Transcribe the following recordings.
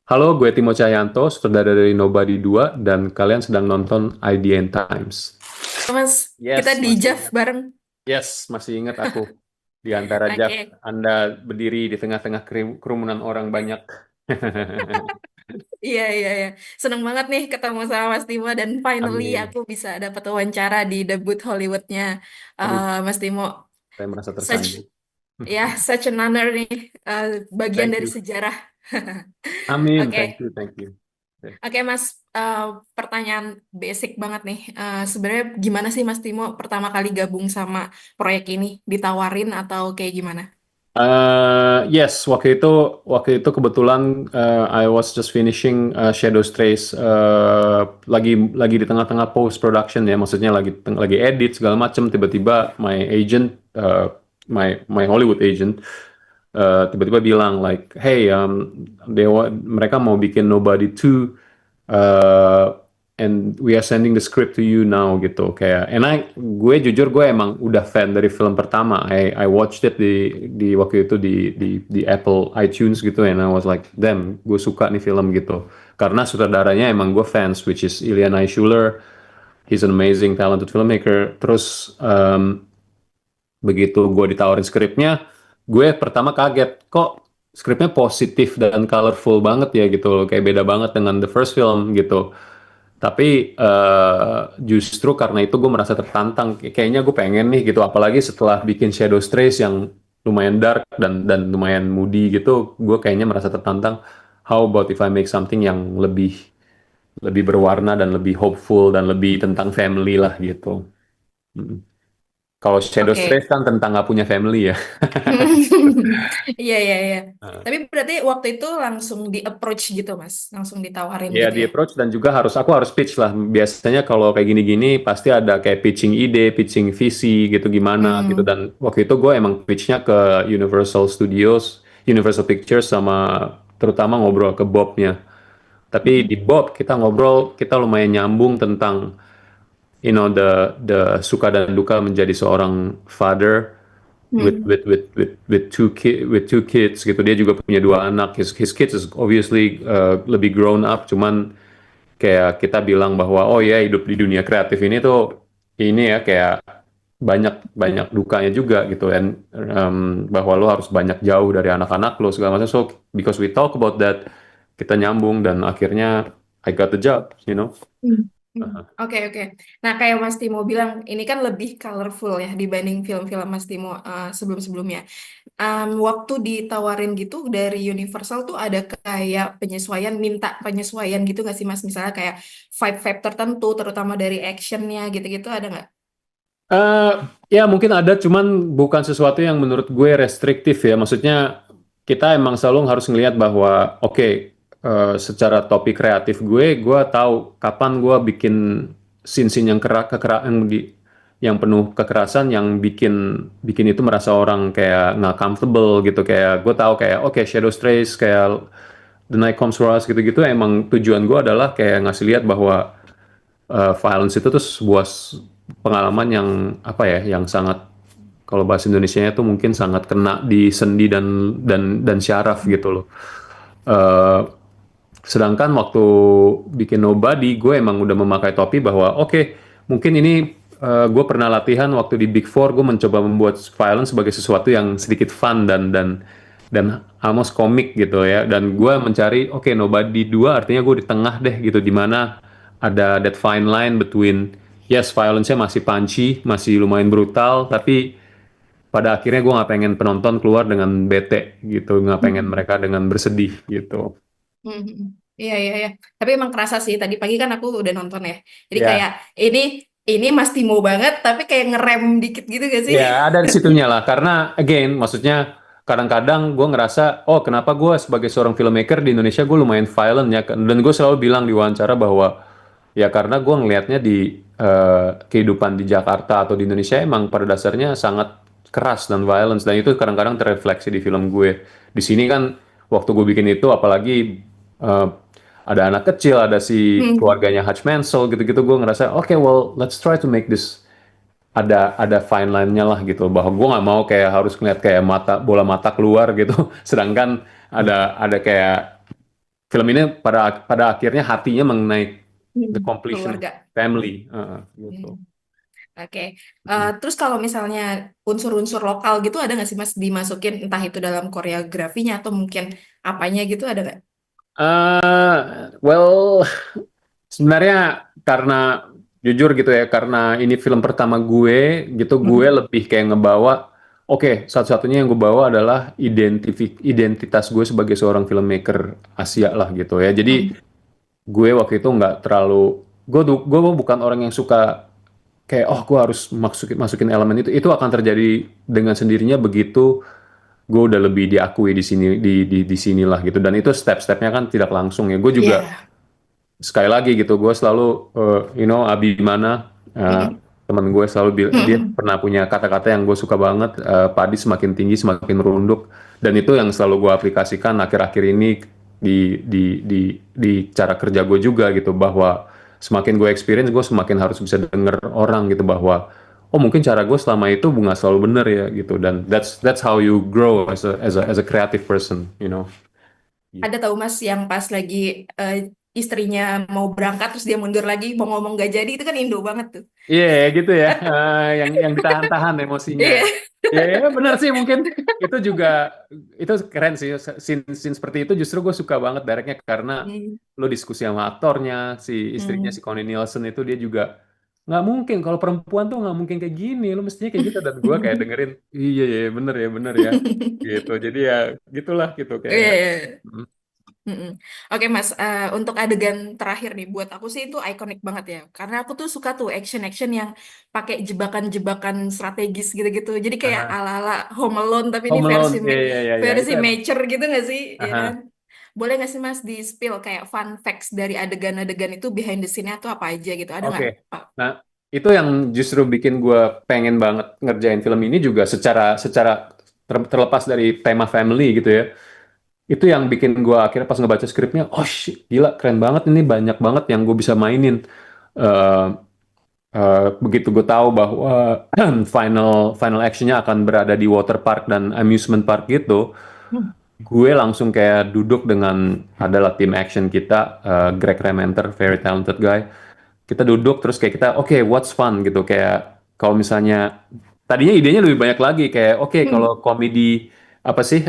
Halo, gue Timo Cahyanto, sutradara dari Nobody 2, dan kalian sedang nonton IDN Times. Mas, kita Yes, di masih JAV ingat. bareng. Yes, masih ingat aku. Di antara Jav, Oke. Anda berdiri di tengah-tengah kerumunan orang banyak. Iya, iya, iya. Seneng banget nih ketemu sama Mas Timo dan finally Amin. aku bisa dapat wawancara di debut Hollywoodnya Aduh, Mas Timo. saya merasa Such, tersanjung. ya, such an honor nih, bagian Thank dari you. sejarah. Amin, thank Oke, you, thank you. oke Mas, pertanyaan basic banget nih. Sebenarnya gimana sih Mas Timo pertama kali gabung sama proyek ini? Ditawarin atau kayak gimana? Yes, waktu itu kebetulan I was just finishing Shadow Strays, lagi di tengah-tengah post production ya, maksudnya lagi edit segala macam. Tiba-tiba my agent, my Hollywood agent, tiba-tiba bilang like, hey, mereka mau bikin Nobody 2, and we are sending the script to you now gitu. Kayak, gue jujur gue emang udah fan dari film pertama. I watched it di waktu itu di Apple iTunes gitu, and I was like, damn, gue suka nih film gitu. Karena sutradaranya emang gue fans, which is Ilya Naishuller. He's an amazing talented filmmaker. Terus begitu gue ditawarin skripnya, gue pertama kaget, kok skripnya positif dan colorful banget ya gitu loh, kayak beda banget dengan the first film gitu. Tapi justru karena itu gue merasa tertantang, kayaknya gue pengen nih gitu, apalagi setelah bikin Shadow Strays yang lumayan dark dan lumayan moody gitu, gue kayaknya merasa tertantang. How about if I make something yang lebih lebih berwarna dan lebih hopeful dan lebih tentang family lah gitu. Mm. Kalau Shadow Strays Oke. kan tentang nggak punya family ya. Iya, iya, iya. Tapi berarti waktu itu langsung di approach gitu, Mas. Langsung ditawarin Ya, gitu di ya. approach dan juga aku harus pitch lah. Biasanya kalau kayak gini-gini pasti ada kayak pitching ide, pitching visi gitu gimana gitu. Hmm. Dan waktu itu gue emang pitchnya ke Universal Studios, Universal Pictures, sama terutama ngobrol ke Bob-nya. Tapi di Bob kita ngobrol, kita lumayan nyambung tentang the suka dan duka menjadi seorang father with Hmm. two kids gitu. Dia juga punya dua anak. His kids is obviously lebih grown up, cuman kayak kita bilang bahwa oh ya, hidup di dunia kreatif ini tuh ini ya, kayak banyak banyak dukanya juga gitu, dan bahwa lo harus banyak jauh dari anak-anak lo segala macam. So because we talk about that, kita nyambung dan akhirnya I got the job, you know. Hmm. Hmm. Oke, oke. Nah, kayak Mas Timo bilang, ini kan lebih colorful ya dibanding film-film Mas Timo sebelum-sebelumnya. Waktu ditawarin gitu dari Universal tuh ada kayak penyesuaian, minta penyesuaian gitu nggak sih Mas? Misalnya kayak vibe-vibe tertentu, terutama dari actionnya gitu-gitu, ada nggak? Eh, ya mungkin ada, cuman bukan sesuatu yang menurut gue restriktif ya. Maksudnya kita emang selalu harus ngelihat bahwa oke, secara topik kreatif gue tahu kapan gue bikin scene-scene yang yang penuh kekerasan, yang bikin bikin itu merasa orang kayak nggak comfortable gitu. Kayak gue tahu kayak oke, Shadow Strays, kayak The Night Comes for Us gitu-gitu, emang tujuan gue adalah kayak ngasih lihat bahwa violence itu tuh sebuah pengalaman yang apa ya, yang sangat, kalau bahasa Indonesianya itu mungkin sangat kena di sendi dan syaraf gitu loh. Eh, Sedangkan waktu bikin Nobody, gue emang udah memakai topi bahwa oke, mungkin ini gue pernah latihan waktu di Big Four, gue mencoba membuat violence sebagai sesuatu yang sedikit fun dan almost komik gitu ya. Dan gue mencari oke, Nobody 2 artinya gue di tengah deh gitu, di mana ada that fine line between yes, violence-nya masih punchy, masih lumayan brutal, tapi pada akhirnya gue nggak pengen penonton keluar dengan bete gitu, nggak pengen Hmm. mereka dengan bersedih gitu. Hmm, hmm, hmm. Iya, iya, iya. Tapi emang kerasa sih, tadi pagi kan aku udah nonton ya. Jadi kayak Ya, ini ini Mas Timo banget, tapi kayak ngerem dikit gitu gak sih? ya, ada di situnya lah. Karena again, maksudnya kadang-kadang gue ngerasa, oh kenapa gue sebagai seorang filmmaker di Indonesia gue lumayan violent ya. Dan gue selalu bilang di wawancara bahwa ya karena gue ngelihatnya di kehidupan di Jakarta atau di Indonesia emang pada dasarnya sangat keras dan violence. Dan itu kadang-kadang terrefleksi di film gue. Di sini kan waktu gue bikin itu, apalagi eh, ada anak kecil, ada si Hmm. keluarganya Hutch Mansell gitu-gitu, gue ngerasa, oke, well, let's try to make this ada fine line-nya lah gitu, bahwa gue nggak mau kayak harus ngeliat kayak bola mata keluar gitu sedangkan ada kayak film ini pada akhirnya hatinya mengenai the completion of Keluarga. family, gitu. Hmm. Oke. Terus kalau misalnya unsur-unsur lokal gitu ada nggak sih Mas dimasukin entah itu dalam koreografinya atau mungkin apanya gitu ada nggak? Well, sebenarnya karena jujur gitu ya, karena ini film pertama gue gitu, gue Hmm. lebih kayak ngebawa, oke, satu-satunya yang gue bawa adalah identitas gue sebagai seorang filmmaker Asia lah gitu ya. Jadi Hmm. gue waktu itu nggak terlalu, gue bukan orang yang suka kayak oh gue harus masukin masukin elemen itu akan terjadi dengan sendirinya begitu gue udah lebih diakui di sini di sinilah gitu, dan itu step-stepnya kan tidak langsung ya. Gue juga Iya. sekali lagi gitu, gue selalu Abimana, Mm-mm. teman gue selalu dia Mm-mm. pernah punya kata-kata yang gue suka banget, padi semakin tinggi semakin merunduk, dan itu yang selalu gue aplikasikan akhir-akhir ini di cara kerja gue juga gitu, bahwa semakin gue experience gue semakin harus bisa denger orang gitu, bahwa oh mungkin cara gue selama itu nggak selalu bener ya gitu, dan that's how you grow as a creative person, you know. Ada tahu Mas yang pas lagi eh, istrinya mau berangkat terus dia mundur lagi mau ngomong gak jadi itu kan Indo banget tuh. Iya, gitu ya. Yang ditahan-tahan emosinya. Iya. Iya, iya, benar sih, mungkin itu juga itu keren sih. Scene seperti itu justru gue suka banget directnya, karena Hmm. lo diskusi sama aktornya, si istrinya si Hmm. Connie Nielsen itu, dia juga nggak mungkin kalau perempuan tuh nggak mungkin kayak gini, lo mestinya kayak gitu, dan gue kayak dengerin iya ya bener ya gitu. Jadi ya gitulah gitu Iya, kayak. iya, iya. Mm-mm. Oke Mas, untuk adegan terakhir nih buat aku sih itu ikonik banget ya. Karena aku tuh suka tuh action-action yang pakai jebakan-jebakan strategis gitu-gitu. Jadi kayak Aha. ala-ala Home Alone tapi ini Home Alone, iya iya iya iya. versi Itu emang. mature gitu nggak sih? Ya kan? Aha. Boleh nggak sih Mas di spill kayak fun facts dari adegan-adegan itu behind the scene-nya tuh apa aja gitu? Ada Oke. nggak? Pak? Nah, itu yang justru bikin gue pengen banget ngerjain film ini juga, secara secara terlepas dari tema family gitu ya. Itu yang bikin gue akhirnya pas ngebaca skripnya, oh shit, gila keren banget ini, banyak banget yang gue bisa mainin. Eh, Begitu gue tahu bahwa final final actionnya akan berada di water park dan amusement park gitu, Hmm. gue langsung kayak duduk dengan adalah tim action kita, Greg Rementer, very talented guy. Kita duduk terus kayak kita, oke, what's fun gitu, kayak kalau misalnya tadinya idenya lebih banyak lagi, kayak oke, Hmm. kalau komedi apa sih,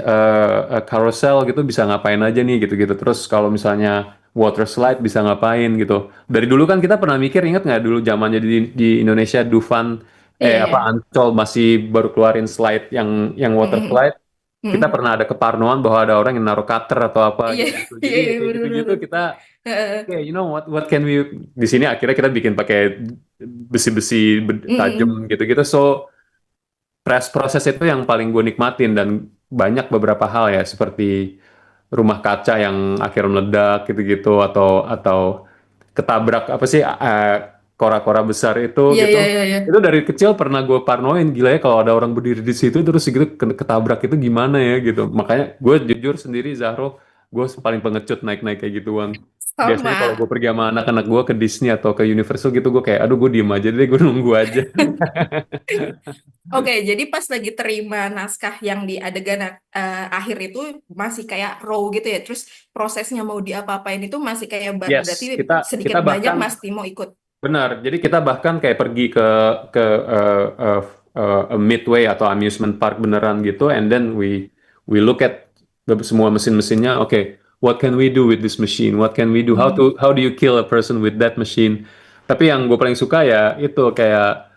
carousel gitu bisa ngapain aja nih gitu-gitu, terus kalau misalnya water slide bisa ngapain gitu. Dari dulu kan kita pernah mikir, ingat nggak dulu zamannya di Indonesia Dufan, Iya, apa iya. Ancol masih baru keluarin slide yang water Mm-mm. slide, kita Mm-mm. pernah ada keparnoan bahwa ada orang yang naruh cutter atau apa Iya, gitu-gitu. iya, Jadi ya iya, kayak gitu-gitu bener-bener. kita, oke, you know what can we, di sini akhirnya kita bikin pakai besi-besi tajam Mm-mm. gitu-gitu. So proses itu yang paling gue nikmatin, dan banyak beberapa hal ya seperti rumah kaca yang akhirnya meledak gitu-gitu, atau ketabrak apa sih, kora-kora besar itu Iya, iya, gitu. iya, iya. Itu dari kecil pernah gue parnoin, gila ya kalau ada orang berdiri di situ terus gitu ketabrak itu gimana ya gitu. Makanya gue jujur sendiri, Zahro, gue paling pengecut naik-naik kayak gituan. Biasanya kalau gue Sama. pergi sama anak-anak gue ke Disney atau ke Universal gitu, gue kayak aduh gue diem aja deh, gue nunggu aja. Oke, jadi pas lagi terima naskah yang di adegan akhir itu masih kayak raw gitu ya. Terus prosesnya mau diapa-apain itu masih kayak berarti Yes, kita sedikit kita banyak bahkan Mas Timo ikut. benar. Jadi kita bahkan kayak pergi ke Midway atau amusement park beneran gitu, and then we look at semua mesin-mesinnya. Oke, what can we do with this machine? What can we do? Hmm. How do you kill a person with that machine? Tapi yang gue paling suka ya itu kayak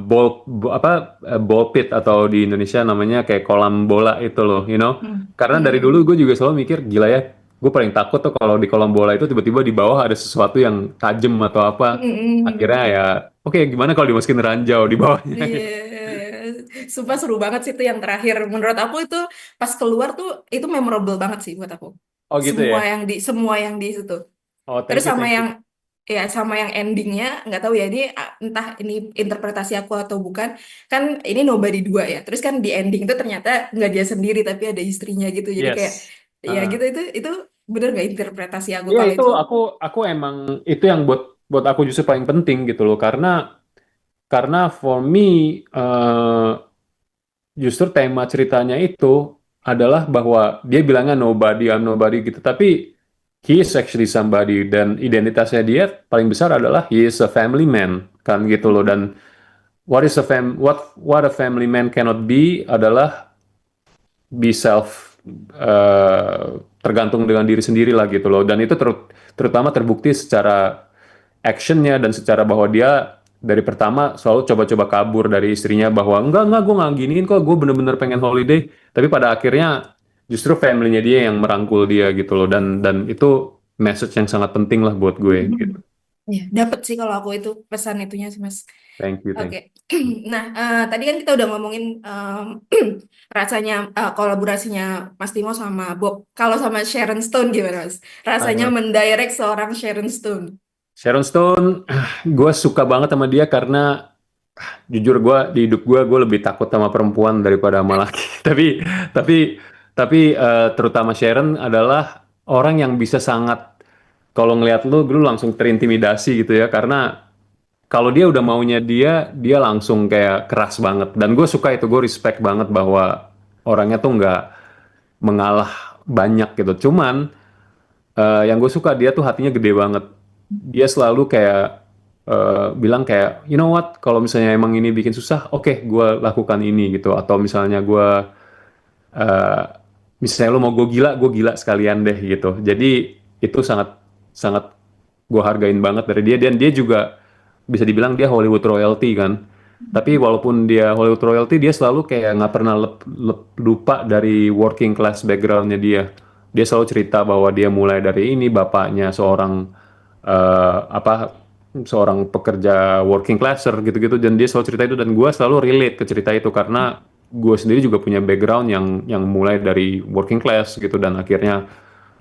ball pit, atau di Indonesia namanya kayak kolam bola itu loh, you know. Hmm. Karena dari Hmm. dulu gue juga selalu mikir, gila ya, gue paling takut tuh kalau di kolam bola itu tiba-tiba di bawah ada sesuatu yang tajam atau apa. Hmm. Akhirnya ya, oke, gimana kalau dimasukin ranjau di bawahnya? Iya, sumpah seru banget sih itu yang terakhir. Menurut aku itu pas keluar tuh itu memorable banget sih buat aku. Oh gitu ya. Semua yang di situ. Oh, Terus thank you, sama thank you. yang ya sama yang endingnya nggak tahu ya ini entah ini interpretasi aku atau bukan, kan ini Nobody 2 ya, terus kan di ending itu ternyata nggak dia sendiri tapi ada istrinya gitu, jadi kayak Yes. ya Ah. gitu itu bener nggak interpretasi aku Iya, kalau itu itu. aku emang itu yang buat buat aku justru paling penting gitu loh, karena for me, justru tema ceritanya itu adalah bahwa dia bilangnya nobody, I'm nobody gitu, tapi he is actually somebody, dan identitasnya dia paling besar adalah he is a family man kan gitu loh. Dan what a family man cannot be adalah be self, tergantung dengan diri sendiri lah gitu loh. Dan itu terutama terbukti secara actionnya dan secara bahwa dia dari pertama selalu coba-coba kabur dari istrinya, bahwa enggak gue nggak giniin kok, gue bener-bener pengen holiday. Tapi pada akhirnya justru family-nya dia yang merangkul dia gitu loh. Dan itu message yang sangat penting lah buat gue gitu. Ya, dapat sih kalau aku itu pesan itunya sih Mas. Thank you, Oke, thank nah tadi kan kita udah ngomongin rasanya kolaborasinya Mas Timo sama Bob. Kalau sama Sharon Stone gimana Mas? Rasanya you. mendirect seorang Sharon Stone. Sharon Stone, gue suka banget sama dia karena jujur gue di hidup gue lebih takut sama perempuan daripada sama laki. Tapi tapi terutama Sharon adalah orang yang bisa sangat, kalau ngelihat lu langsung terintimidasi gitu ya, karena kalau dia udah maunya dia langsung kayak keras banget. Dan gue suka itu, gue respect banget bahwa orangnya tuh nggak mengalah banyak gitu. Cuman yang gue suka dia tuh hatinya gede banget. Dia selalu kayak bilang kayak, you know what, kalau misalnya emang ini bikin susah, oke, gue lakukan ini gitu. Atau misalnya eh, misalnya lu mau gue gila sekalian deh gitu. Jadi itu sangat sangat gue hargain banget dari dia. Dan dia juga bisa dibilang dia Hollywood royalty kan. Tapi walaupun dia Hollywood royalty, dia selalu kayak nggak pernah lupa dari working class backgroundnya dia. Dia selalu cerita bahwa dia mulai dari ini, bapaknya seorang apa, seorang pekerja working classer gitu-gitu, dan dia selalu cerita itu. Dan gue selalu relate ke cerita itu karena gue sendiri juga punya background yang mulai dari working class gitu, dan akhirnya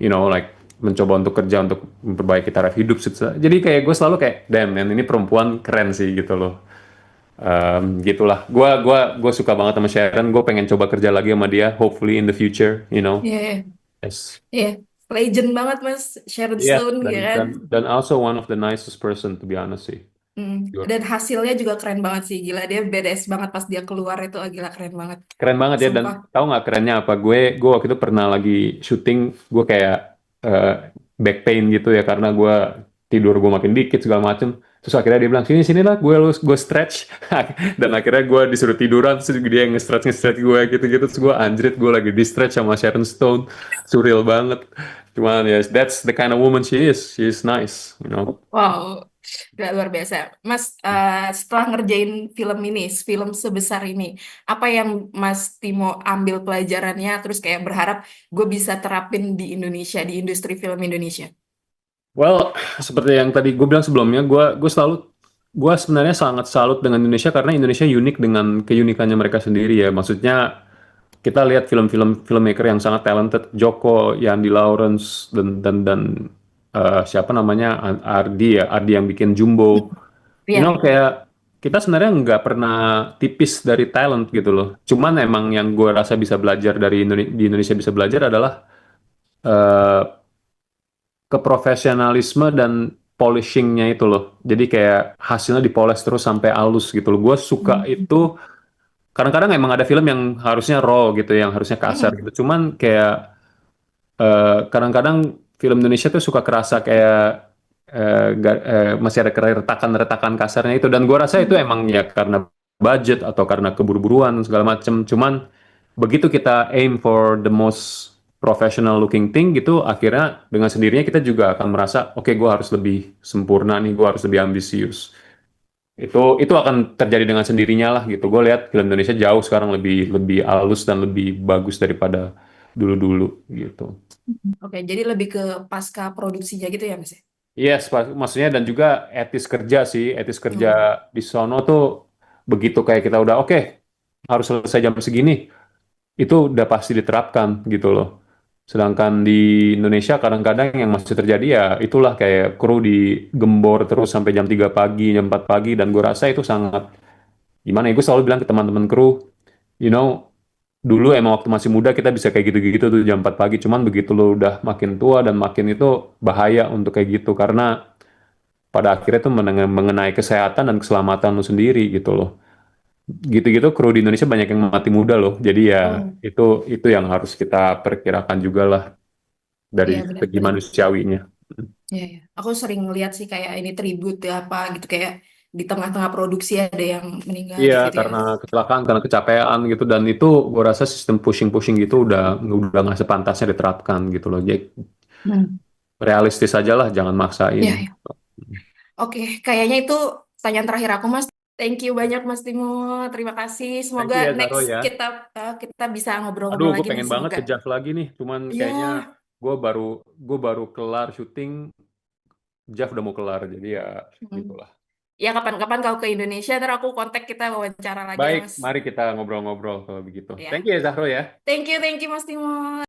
like mencoba untuk kerja untuk memperbaiki taraf hidup. Jadi kayak gue selalu kayak, damn man, ini perempuan keren sih gitu loh. Gitulah. Gue suka banget sama Sharon. Gue pengen coba kerja lagi sama dia. Hopefully in the future, you know. Iya, iya. Yes. Iya. Legend banget Mas Sharon Iya. Stone Dan ya kan. dan also one of the nicest person to be honest sih. Hmm. Jujur. Dan hasilnya juga keren banget sih. Gila dia badass banget pas dia keluar itu, gila keren banget. Keren banget ya. Dan Sumpah. tahu nggak kerennya apa? Gue waktu itu pernah lagi syuting. Gue kayak eh, back pain gitu ya karena tidur gue makin dikit segala macem. Terus akhirnya dia bilang, sini sinilah gue stretch. Dan akhirnya gue disuruh tiduran, terus dia nge-stretch gue gitu-gitu. Terus gue anjrit, gue lagi di stretch sama Sharon Stone. Surreal banget. Cuman ya, that's the kind of woman she is. She is nice, you know. Wow, gak luar biasa. Mas, setelah ngerjain film ini, film sebesar ini, apa yang Mas Timo ambil pelajarannya, terus kayak berharap gue bisa terapin di Indonesia, di industri film Indonesia? Well, seperti yang tadi gue bilang sebelumnya, gue sebenarnya sangat salut dengan Indonesia karena Indonesia unik dengan keunikannya mereka sendiri ya. Maksudnya kita lihat film-film filmmaker yang sangat talented, Joko, Yandi Lawrence, dan siapa namanya, Ardi ya, Ardi yang bikin Jumbo. You know, Iya. kayak kita sebenarnya nggak pernah tipis dari talent gitu loh. Cuman emang yang gue rasa bisa belajar di Indonesia bisa belajar adalah eh, keprofesionalisme dan polishingnya itu loh. Jadi kayak hasilnya dipoles terus sampai halus gitu loh. Gue suka itu. Kadang-kadang emang ada film yang harusnya raw gitu, yang harusnya kasar Mm-mm. gitu. Cuman kayak kadang-kadang film Indonesia tuh suka kerasa kayak masih ada retakan-retakan kasarnya itu. Dan gue rasa itu emang ya karena budget atau karena keburu-buruan segala macem. Cuman begitu kita aim for the most professional looking thing gitu, akhirnya dengan sendirinya kita juga akan merasa, oke, gue harus lebih sempurna nih, gue harus lebih ambisius. Itu akan terjadi dengan sendirinya lah gitu. Gue lihat film Indonesia jauh sekarang lebih lebih halus dan lebih bagus daripada dulu-dulu gitu. Oke, jadi lebih ke pasca produksinya gitu ya, Mas ya? Yes, maksudnya, dan juga etis kerja sih, etis kerja Hmm. di sono tuh begitu kayak kita udah oke, harus selesai jam segini, itu udah pasti diterapkan gitu loh. Sedangkan di Indonesia kadang-kadang yang masih terjadi ya itulah kayak kru digembor terus sampai jam 3 pagi, jam 4 pagi, dan gue rasa itu sangat gimana ya, gue selalu bilang ke teman-teman kru, you know, dulu emang waktu masih muda kita bisa kayak gitu-gitu tuh jam 4 pagi, cuman begitu lo udah makin tua dan makin itu bahaya untuk kayak gitu karena pada akhirnya tuh mengenai kesehatan dan keselamatan lo sendiri gitu loh. Gitu-gitu kru di Indonesia banyak yang mati muda loh. Jadi ya Hmm. itu yang harus kita perkirakan juga lah. dari Iya segi benar-benar. manusiawinya. Iya, iya. Aku sering lihat sih kayak ini tribute ya apa gitu kayak di tengah-tengah produksi ada yang meninggal Iya, kayak gitu ya. karena kecelakaan, karena kecapean gitu, dan itu gue rasa sistem pushing-pushing gitu udah nggak sepantasnya diterapkan gitu loh. Jadi Hmm. realistis aja lah, jangan maksain. Iya, iya. Oke, kayaknya itu pertanyaan terakhir aku, Mas. Thank you banyak, Mas Timo. Terima kasih. Thank Semoga you ya Zaro next ya. kita bisa Aduh, ngobrol-ngobrol gue lagi nih. pengen banget Semoga. ke JAV lagi nih, cuman kayaknya Ya, gue baru kelar syuting, JAV udah mau kelar, jadi ya hmm. gitulah. Ya kapan-kapan kalau ke Indonesia, ntar aku kontak kita wawancara lagi ya, Baik, Mas. mari kita ngobrol-ngobrol kalau begitu. Ya, Thank you ya Zahro ya. thank you, Mas Timo.